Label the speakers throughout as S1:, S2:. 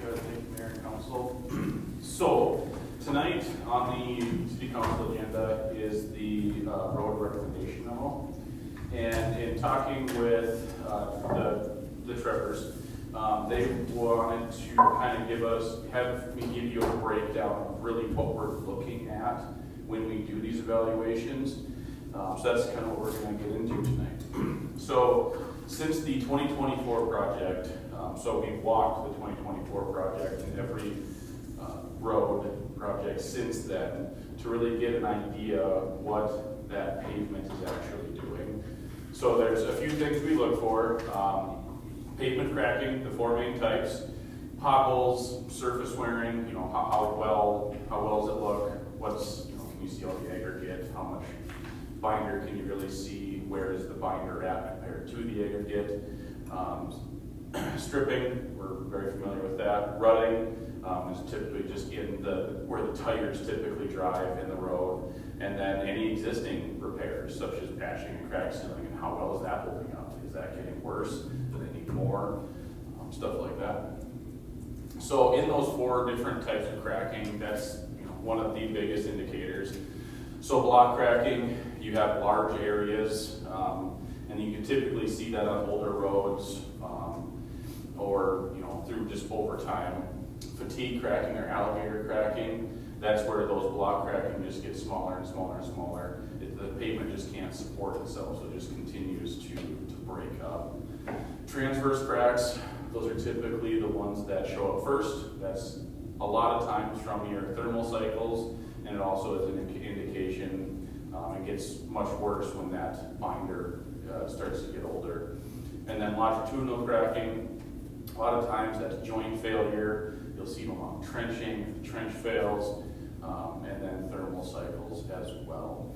S1: Good, thank you, Mayor and Council. So, tonight on the City Council agenda is the road recommendation memo. And in talking with the Trevors, they wanted to kind of have me give you a breakdown of really what we're looking at when we do these evaluations. So that's kind of what we're going to get into tonight. So, since the 2024 project, so we've walked the 2024 project and every road project since then to really get an idea of what that pavement is actually doing. So there's a few things we look for. Pavement cracking, the four main types, potholes, surface wearing, how well does it look, can you see all the aggregate, how much binder can you really see, where is the binder at compared to the aggregate. Stripping, we're very familiar with that. Rutting is typically just where the tires typically drive in the road. And then any existing repairs, such as patching and crack sealing, and how well is that holding up? Is that getting worse? Do they need more? Stuff like that. So in those four different types of cracking, that's one of the biggest indicators. So block cracking, you have large areas, and you can typically see that on older roads, or through just over time. Fatigue cracking or alligator cracking, that's where those block cracking just gets smaller and smaller and smaller. The pavement just can't support itself, so it just continues to break up. Transverse cracks, those are typically the ones that show up first. That's a lot of times from your thermal cycles, and it also is an indication. It gets much worse when that binder starts to get older. And then longitudinal cracking, a lot of times that's joint failure. You'll see them on trenching, if the trench fails, and then thermal cycles as well.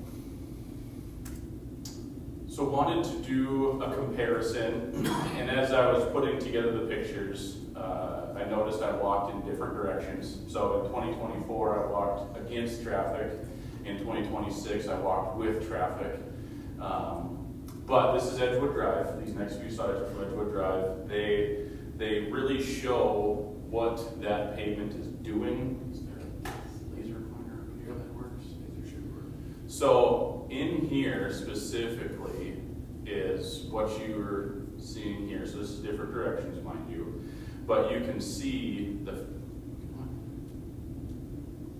S1: So wanted to do a comparison, and as I was putting together the pictures, I noticed I walked in different directions. So in 2024, I walked against traffic. In 2026, I walked with traffic. But this is Edgewood Drive. These next few slides are from Edgewood Drive. They really show what that pavement is doing. Is there a laser pointer over here that works? Laser should work. So in here specifically is what you're seeing here. So this is different directions, mind you. But you can see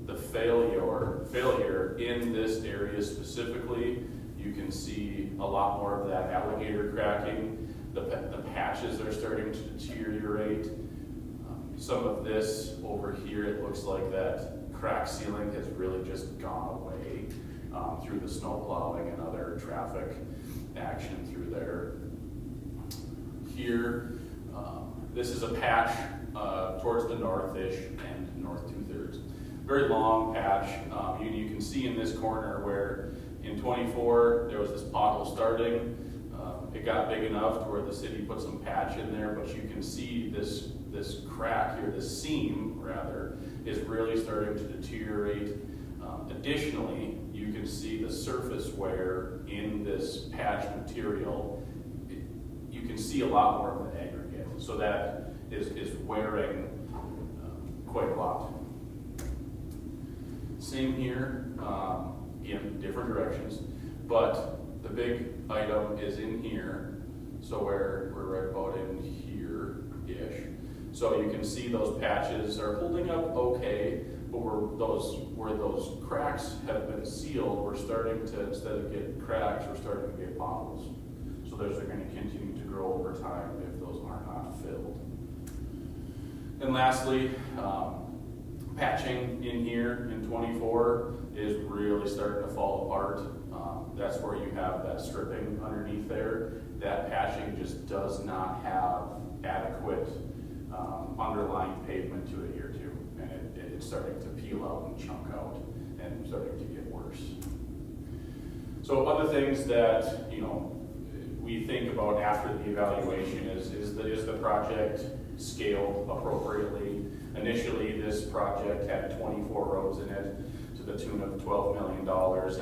S1: the failure in this area specifically. You can see a lot more of that alligator cracking. The patches are starting to deteriorate. Some of this over here, it looks like that crack sealing has really just gone away through the snow plowing and other traffic action through there. Here, this is a patch towards the north-ish and north 2/3. Very long patch. You can see in this corner where in 24 there was this pothole starting. It got big enough to where the city put some patch in there, but you can see this crack here, this seam rather, is really starting to deteriorate. Additionally, you can see the surface wear in this patch material. You can see a lot more of the aggregate, so that is wearing quite a lot. Same here, in different directions, but the big item is in here, so we're right about in here-ish. So you can see those patches are holding up okay, but where those cracks have been sealed, we're starting to, instead of get cracks, we're starting to get potholes. So those are going to continue to grow over time if those are not filled. And lastly, patching in here in 24 is really starting to fall apart. That's where you have that stripping underneath there. That patching just does not have adequate underlying pavement to adhere to, and it's starting to peel out and chunk out and starting to get worse. So other things that we think about after the evaluation is the project scaled appropriately. Initially, this project had 24 roads in it to the tune of $12 million,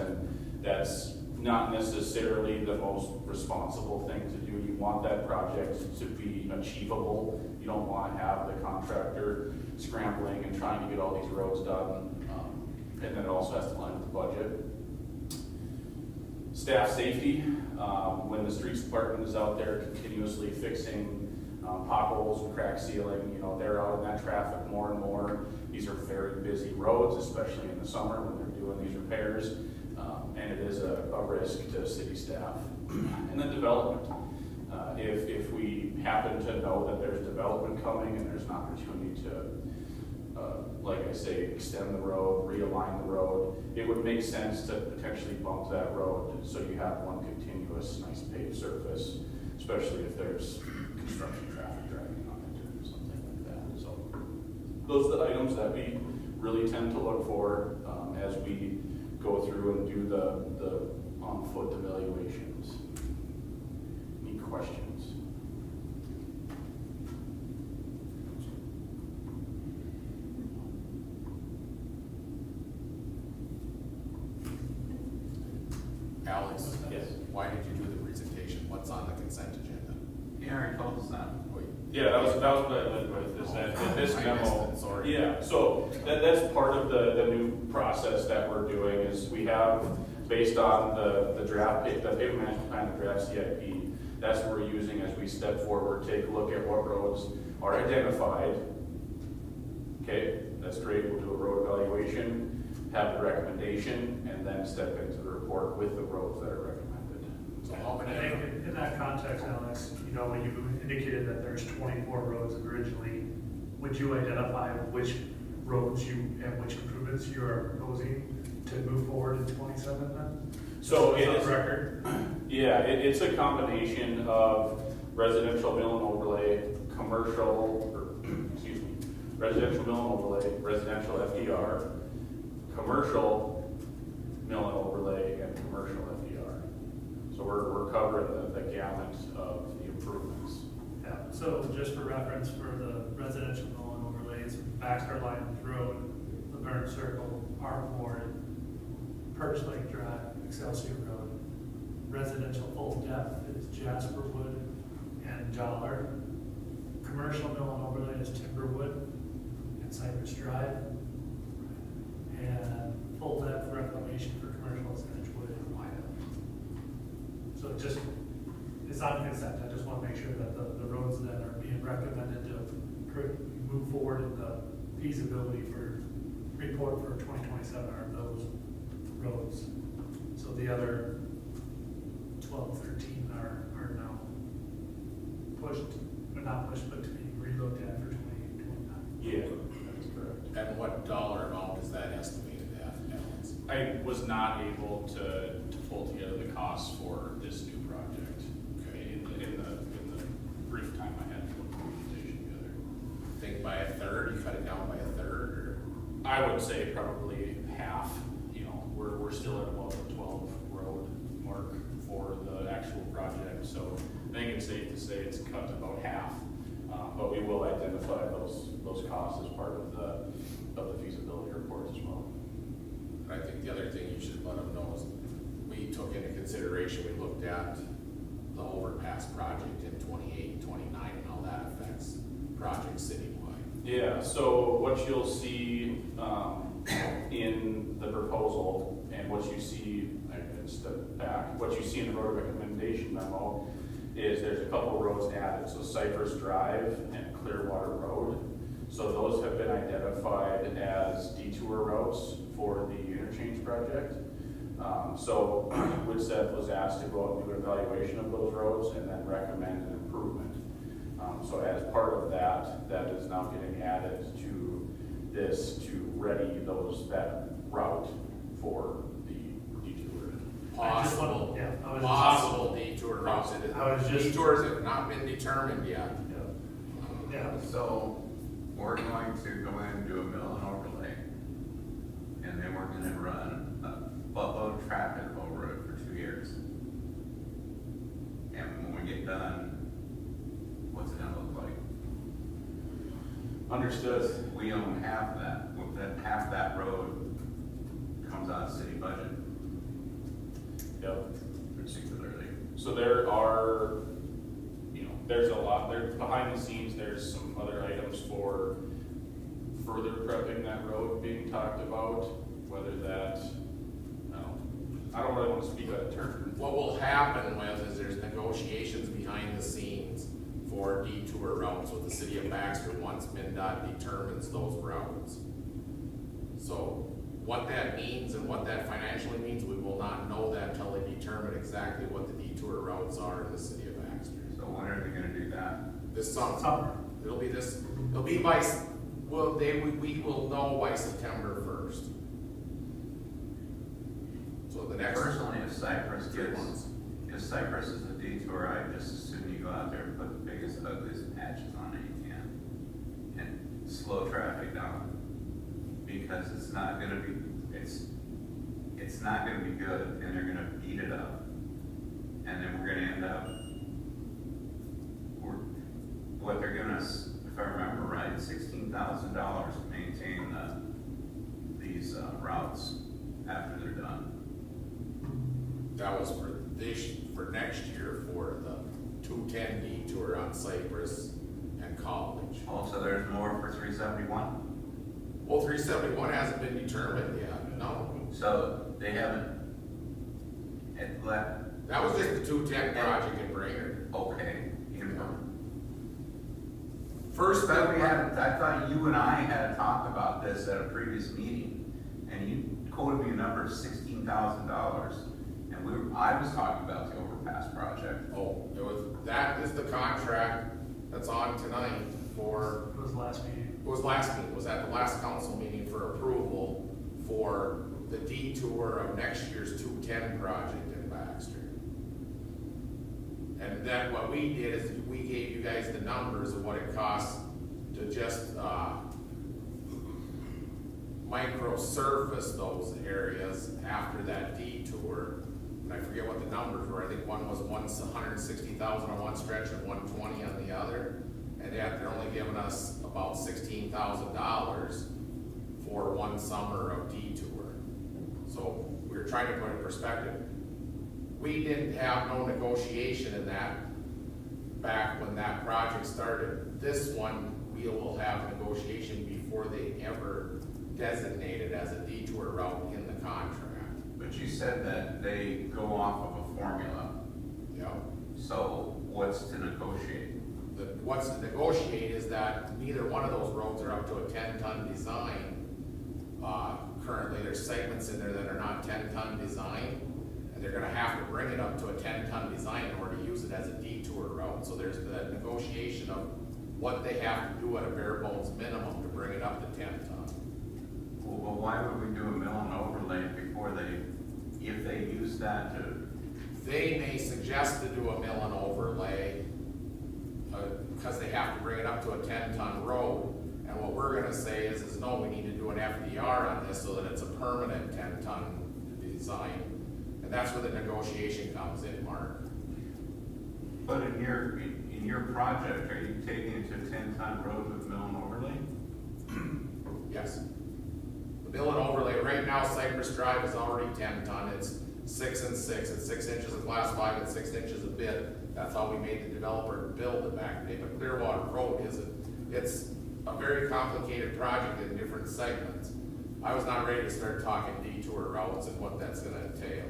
S1: and that's not necessarily the most responsible thing to do. You want that project to be achievable. You don't want to have the contractor scrambling and trying to get all these roads done. And then it also has to line with the budget. Staff safety, when the streets department is out there continuously fixing potholes and crack sealing, you know, they're out in that traffic more and more. These are very busy roads, especially in the summer when they're doing these repairs. And it is a risk to city staff. And then development. If we happen to know that there's development coming and there's an opportunity to, like I say, extend the road, realign the road, it would make sense to potentially bump that road so you have one continuous, nice paved surface, especially if there's construction traffic driving on it or something like that. So those are the items that we really tend to look for as we go through and do the on-foot evaluations. Any questions?
S2: Alex,
S1: Yes.
S2: why did you do the presentation? What's on the consent agenda?
S3: You already told us that.
S1: Yeah, that was what I led with, is that this
S2: I
S1: memo.
S2: missed it, sorry.
S1: Yeah, so that's part of the new process that we're doing, is we have, based on the draft, the pavement management plan, the draft CIP, that's what we're using as we step forward, take a look at what roads are identified. Okay, that's great, we'll do a road evaluation, have the recommendation, and then step into the report with the roads that are recommended.
S2: So how
S4: I
S2: many?
S4: think in that context, Alex, you know, when you indicated that there's 24 roads originally, would you identify which roads and which improvements you are proposing to move forward in 27 then?
S1: So it
S4: on
S1: is,
S4: record?
S1: yeah, it's a combination of residential mill and overlay, commercial, residential mill and overlay, residential FDR, commercial mill and overlay, and commercial FDR. So we're covering the gamut of the improvements.
S4: Yeah, so just for reference, for the residential mill and overlays, Baxter Lyons Road, Laverne Circle, Park Ward, Perch Lake Drive, Excelsior Road. Residential full depth is Jasper Wood and Joller. Commercial mill and overlay is Timberwood and Cypress Drive. And full depth reclamation for commercial is Edgewood and Wyandotte. So it's on consent, I just want to make sure that the roads that are being recommended to move forward in the feasibility for report for 2027 are those roads. So the other 12, 13 are now pushed, but not pushed, but to be relooked at for 2029.
S1: Yeah, that is correct.
S2: And what dollar amount is that estimated at, Alex?
S1: I was not able to pull together the costs for this new project. Okay, in the brief time I had to put the presentation together.
S2: Think by a third, you cut it down by a third, or?
S1: I would say probably half. You know, we're still at about the 12 road mark for the actual project, so I think it's safe to say it's cut about half. But we will identify those costs as part of the feasibility report as well.
S2: I think the other thing you should let them know is we took into consideration, we looked at the overpass project in 28, 29, and how that affects projects citywide.
S1: Yeah, so what you'll see in the proposal and what you see, I can step back, what you see in the road recommendation memo is there's a couple of roads added, so Cypress Drive and Clearwater Road. So those have been identified as detour routes for the interchange project. So Woodseth was asked to go out and do an evaluation of those roads and then recommend an improvement. So as part of that, that is now getting added to this to ready that route for the detour.
S4: I just
S2: Possible,
S4: want- yeah, I was just-
S2: possible detour routes.
S4: I was just-
S2: Detours have not been determined yet.
S4: Yeah,
S3: So we're going to go in and do a mill and overlay. And then we're gonna run a buttload of traffic over it for 2 years. And when we get done, what's it gonna look like?
S1: Understood.
S3: We own half of that. Half that road comes out of city budget.
S1: Yep.
S3: particularly.
S1: So there are, there's a lot, there, behind the scenes, there's some other items for further prepping that road being talked about, whether that, I don't really want to speak out of turn.
S2: What will happen with is there's negotiations behind the scenes for detour routes with the city of Baxter once MnDOT determines those routes. So what that means and what that financially means, we will not know that until they determine exactly what the detour routes are in the city of Baxter.
S3: So when are they gonna do that?
S2: This summer.
S4: Summer.
S2: It'll be by, well, we will know by September 1st. So the next.
S3: Personally, if Cypress
S2: 2
S3: gets,
S2: months.
S3: if Cypress is a detour, I just assume you go out there and put the biggest, ugliest patches on it you can. And slow traffic down. Because it's not gonna be, it's not gonna be good, and they're gonna beat it up. And then we're gonna end up, what they're gonna, if I remember right, $16,000 to maintain these routes after they're done.
S2: That was for next year for the 210 detour on Cypress and College.
S3: Also, there's more for 371?
S2: Well, 371 hasn't been determined yet, no.
S3: So they haven't,
S2: That was just the 210 project in Brainerd.
S3: okay.
S2: First,
S3: I thought you and I had talked about this at a previous meeting, and you quoted me a number of $16,000, and I was talking about the overpass project.
S2: that is the contract that's on tonight for,
S4: It was last meeting.
S2: it was at the last council meeting for approval for the detour of next year's 210 project in Baxter. And then what we did is we gave you guys the numbers of what it costs to just micro surface those areas after that detour. And I forget what the numbers were. I think one was 160,000 on one stretch and 120 on the other. And they're only giving us about $16,000 for one summer of detour. So we were trying to put it in perspective. We didn't have no negotiation in that back when that project started. This one, we will have negotiation before they ever designate it as a detour route in the contract.
S3: But you said that they go off of a formula,
S2: Yeah.
S3: so what's to negotiate?
S2: What's to negotiate is that neither one of those roads are up to a 10-ton design. Currently, there's segments in there that are not 10-ton design, and they're gonna have to bring it up to a 10-ton design in order to use it as a detour route. So there's that negotiation of what they have to do at a bare bones minimum to bring it up to 10-ton.
S3: Well, why would we do a mill and overlay before if they use that to?
S2: They may suggest to do a mill and overlay, because they have to bring it up to a 10-ton road. And what we're gonna say is no, we need to do an FDR on this so that it's a permanent 10-ton design. And that's where the negotiation comes in, Mark.
S3: But in your project, are you taking it to a 10-ton road with mill and overlay?
S2: Yes. The mill and overlay, right now Cypress Drive is already 10-ton, it's 6 and 6, it's 6 inches of class 5 and 6 inches of bit. That's how we made the developer build it back then. But Clearwater Road it's a very complicated project in different segments. I was not ready to start talking detour routes and what that's gonna entail.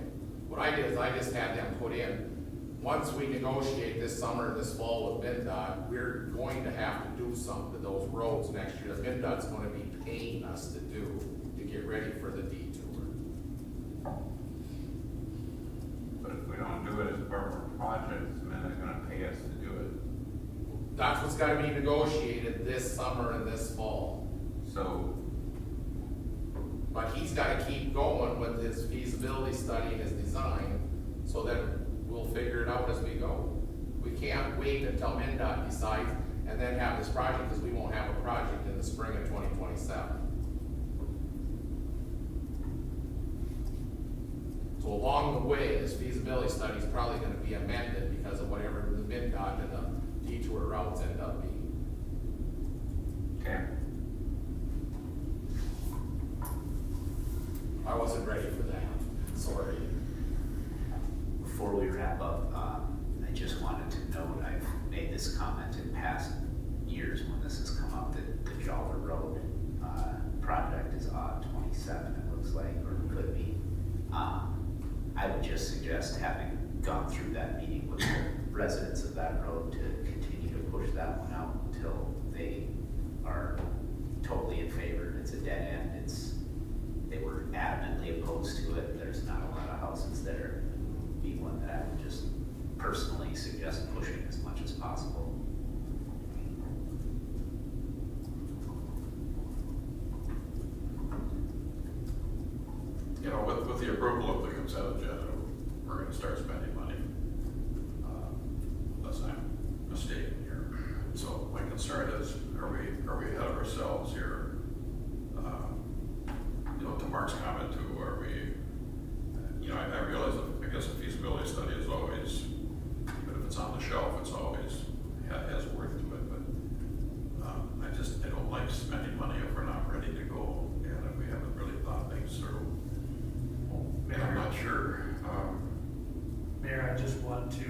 S2: What I did is I just had them put in, once we negotiate this summer, this fall with MnDOT, we're going to have to do something to those roads next year that MnDOT's gonna be paying us to do to get ready for the detour.
S3: But if we don't do it as part of our project, then they're gonna pay us to do it.
S2: That's what's gotta be negotiated this summer and this fall.
S3: So,
S2: But he's gotta keep going with his feasibility study and his design, so that we'll figure it out as we go. We can't wait until MnDOT decides and then have this project, because we won't have a project in the spring of 2027. So along the way, this feasibility study is probably gonna be amended because of whatever the MnDOT and the detour routes end up being.
S3: okay.
S2: I wasn't ready for that, sorry.
S3: possible.
S5: You know, with the approval of the consent agenda, we're gonna start spending money, unless I'm mistaken here. So my concern is, are we ahead of ourselves here? You know, to Mark's comment too, are we, you know, I realize that, I guess a feasibility study is always, even if it's on the shelf, it's always, has worth to it, but, I don't like spending money if we're not ready to go, and if we haven't really thought things through. And I'm not sure,
S4: Mayor, I just want to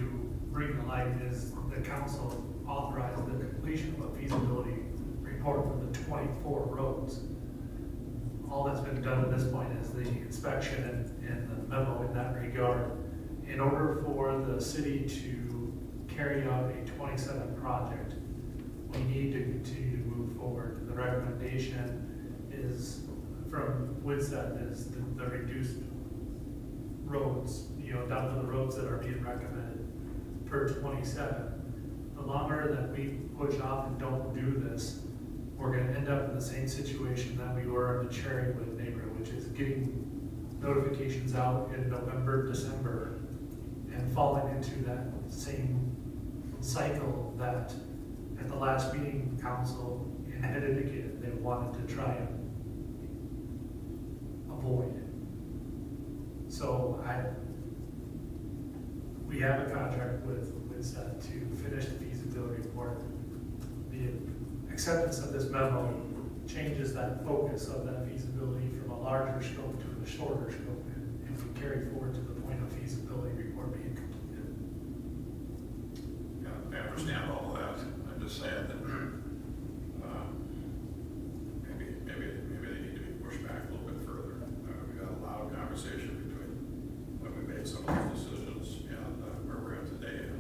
S4: bring to light is the council authorized the completion of a feasibility report for the 24 roads. All that's been done at this point is the inspection and the memo in that regard. In order for the city to carry out a 27 project, we need to continue to move forward. The recommendation is from WIDSET is the reduced roads, you know, down to the roads that are being recommended per 27. The longer that we push off and don't do this, we're gonna end up in the same situation that we were in the Cherrywood neighborhood, which is getting notifications out in November, December, and falling into that same cycle that at the last meeting, council had indicated they wanted to try and avoid. So we have a contract with WIDSET to finish the feasibility report. The acceptance of this memo changes that focus of that feasibility from a larger scope to a shorter scope, and we carry forward to the point of feasibility report being completed.
S5: yeah, I understand all of that. I'm just saying that, maybe they need to be pushed back a little bit further. We had a lot of conversation between when we made some of those decisions and where we're at today, and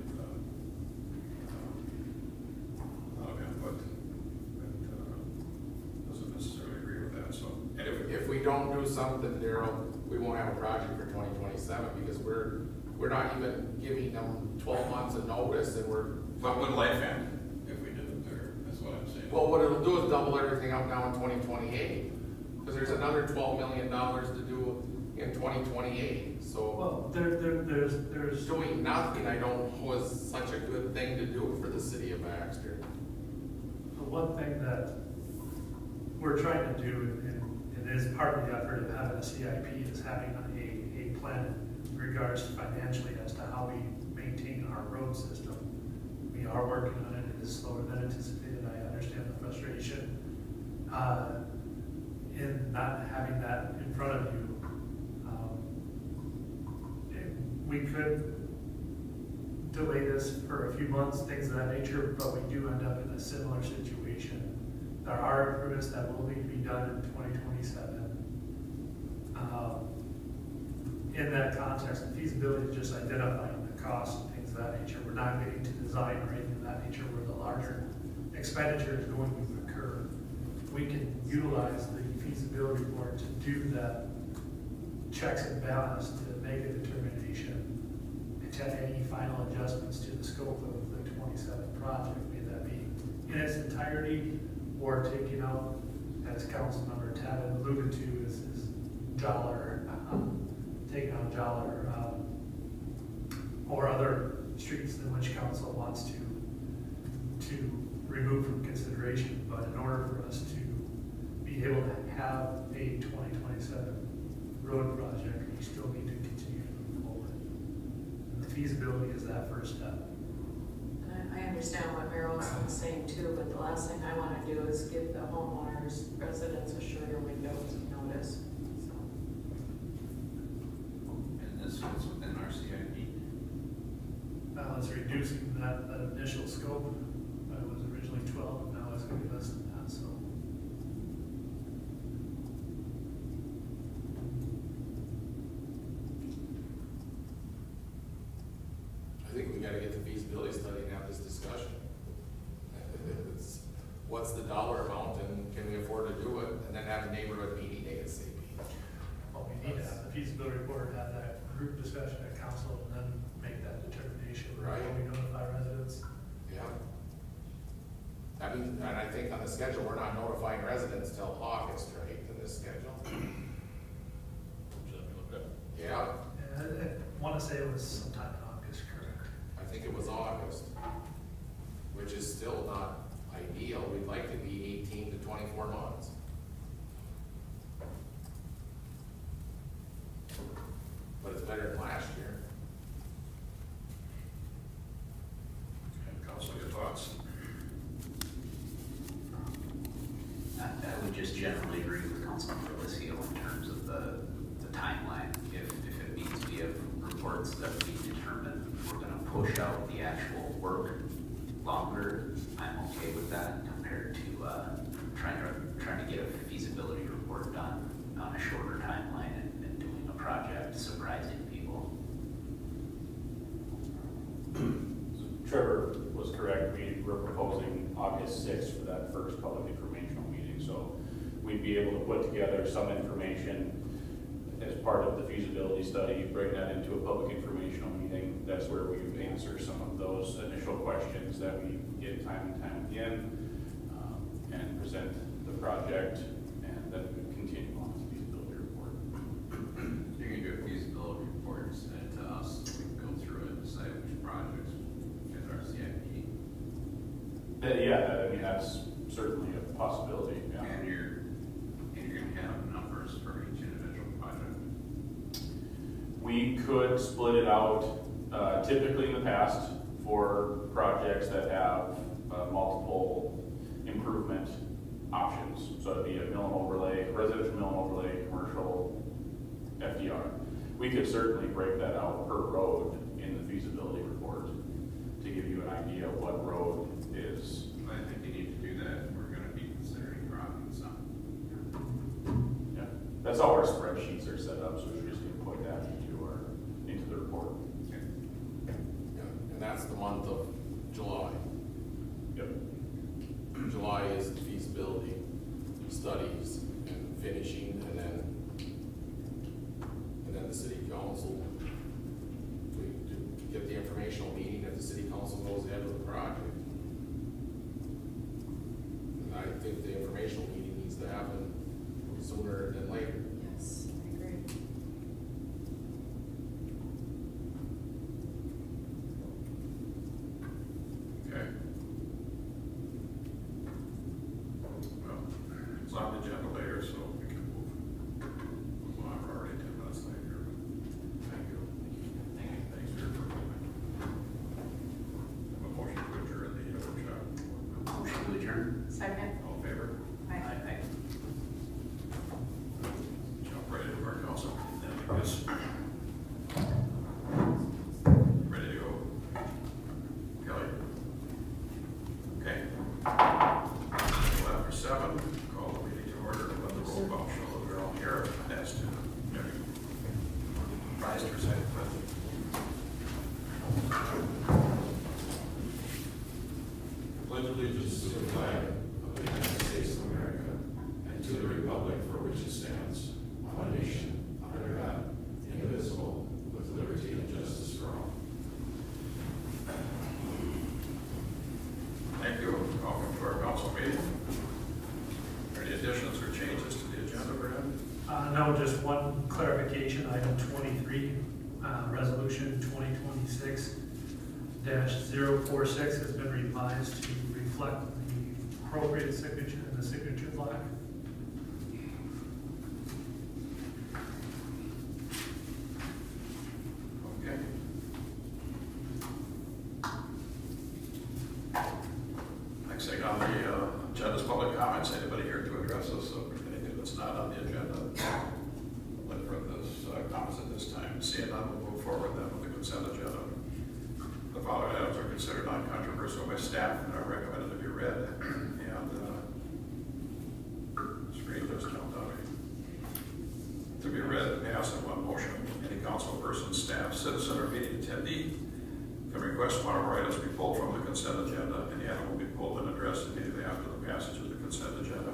S5: a lot of input that doesn't necessarily agree with that. So, and
S2: If we don't do something, Daryl, we won't have a project for 2027 because we're not even giving them 12 months of notice, and
S5: but would life end if we didn't there? That's what I'm saying.
S2: well, what it'll do is double everything up now in 2028, because there's another $12 million to do in 2028. So
S4: Well, there's
S2: doing nothing, I don't know, is such a good thing to do for the city of Baxter.
S4: the one thing that we're trying to do, and is part of the effort of having a CIP, is having a plan in regards to financially as to how we maintain our road system. We are working on it. It is slower than anticipated. I understand the frustration in not having that in front of you. We could delay this for a few months, things of that nature, but we do end up in a similar situation. There are improvements that will need to be done in 2027. In that context, the feasibility is just identifying the costs and things of that nature. We're not getting to design or anything of that nature where the larger expenditure is going to occur. We can utilize the feasibility report to do that checks and balance to make a determination to any final adjustments to the scope of the 27 project, may that be in its entirety or taking out, as Councilmember Tavin alluded to, is Jollar, taking out Jollar, or other streets in which council wants to remove from consideration. But in order for us to be able to have a 2027 road project, we still need to continue to move forward. And the feasibility is that first step.
S6: And I understand what Meryl's saying too, but the last thing I want to do is give the homeowners, residents a shorter window of notice. So,
S3: And this fits within our CIP.
S4: It's reducing that initial scope. It was originally 12, and now it's going to be less than that, so.
S2: I think we gotta get the feasibility study and have this discussion. What's the dollar amount and can we afford to do it? And then have a neighborhood meeting ASAP.
S4: Well, we need to have the feasibility report, have that group discussion at council, and then make that determination.
S2: Right.
S4: When we notify residents.
S2: Yeah. I mean, and I think on the schedule, we're not notifying residents till August, right, in this schedule? Yeah,
S4: Yeah, I wanna say it was sometime in August, correct?
S2: I think it was August, which is still not ideal. We'd like to be 18 to 24 months. But it's better than last year.
S5: And council, your thoughts?
S7: I would just generally agree with Councilman Felicio in terms of the timeline. If it means we have reports that we determine we're gonna push out the actual work longer, I'm okay with that compared to, trying to get a feasibility report done on a shorter timeline and doing a project surprising people.
S1: Trevor was correct, we were proposing August 6th for that first public informational meeting, so we'd be able to put together some information as part of the feasibility study, bring that into a public informational meeting. That's where we answer some of those initial questions that we get time and time again, and present the project, and then we continue on with the feasibility report.
S3: You can do a feasibility report, send it to us, we can go through it and decide which projects fit our CIP.
S1: Yeah, I mean, that's certainly a possibility, yeah.
S3: And you're gonna have numbers for each individual project.
S1: We could split it out, typically in the past, for projects that have multiple improvement options. So it'd be a mill and overlay, residential mill and overlay, commercial FDR. We could certainly break that out per road in the feasibility report to give you an idea of what road is.
S3: I think you need to do that if we're gonna be considering dropping some.
S1: Yeah, that's how our spreadsheets are set up, so we're just gonna put that into the report.
S2: Yeah, and that's the month of July.
S1: Yep.
S2: July is the feasibility studies and finishing, and then the city council, we get the informational meeting, if the city council goes ahead with the project. And I think the informational meeting needs to happen sooner than later.
S6: Yes, I agree.
S5: Okay. Well, it's on the agenda later, so we can move on. We're already 10 minutes late here, but thank you. Thanks for your commitment. Have a motion to adjourn the workshop.
S7: Motion to adjourn?
S6: Second?
S5: All in favor?
S6: Aye.
S5: Jump right into our council. I guess. Ready to go? Kelly? Okay. After 7, call the meeting to order. Let the roll call show that we're all here. As to Mary. Vice President.
S8: Pledge allegiance to the flag of the United States of America and to the republic for which it stands, one nation, under God, indivisible, with liberty and justice for all.
S5: Thank you. Welcome to our council meeting. Any additions or changes to the agenda, Brad?
S4: No, just one clarification, item 23, resolution 2026-046 has been revised to reflect the appropriate signature in the signature block.
S5: Okay. Next thing on the agenda is public comments. Anybody here to address us of anything that's not on the agenda? Look for this comments at this time. Seeing none, we'll move forward then with the consent agenda. The following items are considered non-controversial by staff and are recommended to be read. And screen just jumped on me. To be read and passed in one motion. Any council person, staff, citizen, or meeting attendee can request one of our items be pulled from the consent agenda, and the item will be pulled and addressed immediately after the passage of the consent agenda.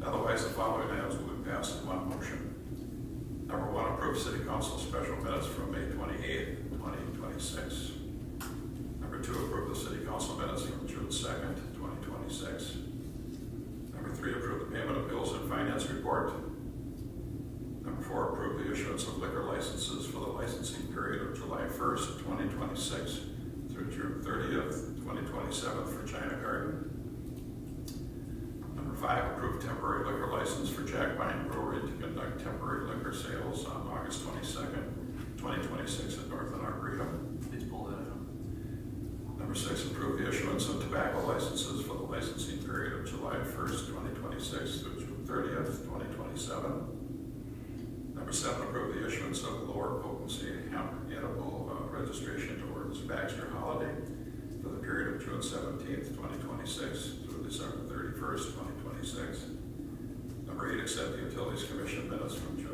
S5: Otherwise, the following items will be passed in one motion. Number 1, approve city council special minutes from May 28, 2026. Number Number 2, approve the city council minutes from June 2nd, 2026. Number 3, approve the payment of bills and finance report. Number 4, approve the issuance of liquor licenses for the licensing period of July 1st, 2026 through June 30th, 2027 for China Garden. Number 5, approve temporary liquor license for Jack Vine Brewery to conduct temporary liquor sales on August 22nd, 2026 at North and Arboretum.
S7: Please pull that up.
S5: Number 6, approve the issuance of tobacco licenses for the licensing period of July 1st, 2026 through June 30th, 2027. Number 7, approve the issuance of lower potency hemp edible registration to Ordinance Baxter Holiday for the period of June 17th, 2026 through December 31st, 2026. Number 8, accept the Utilities Commission minutes from June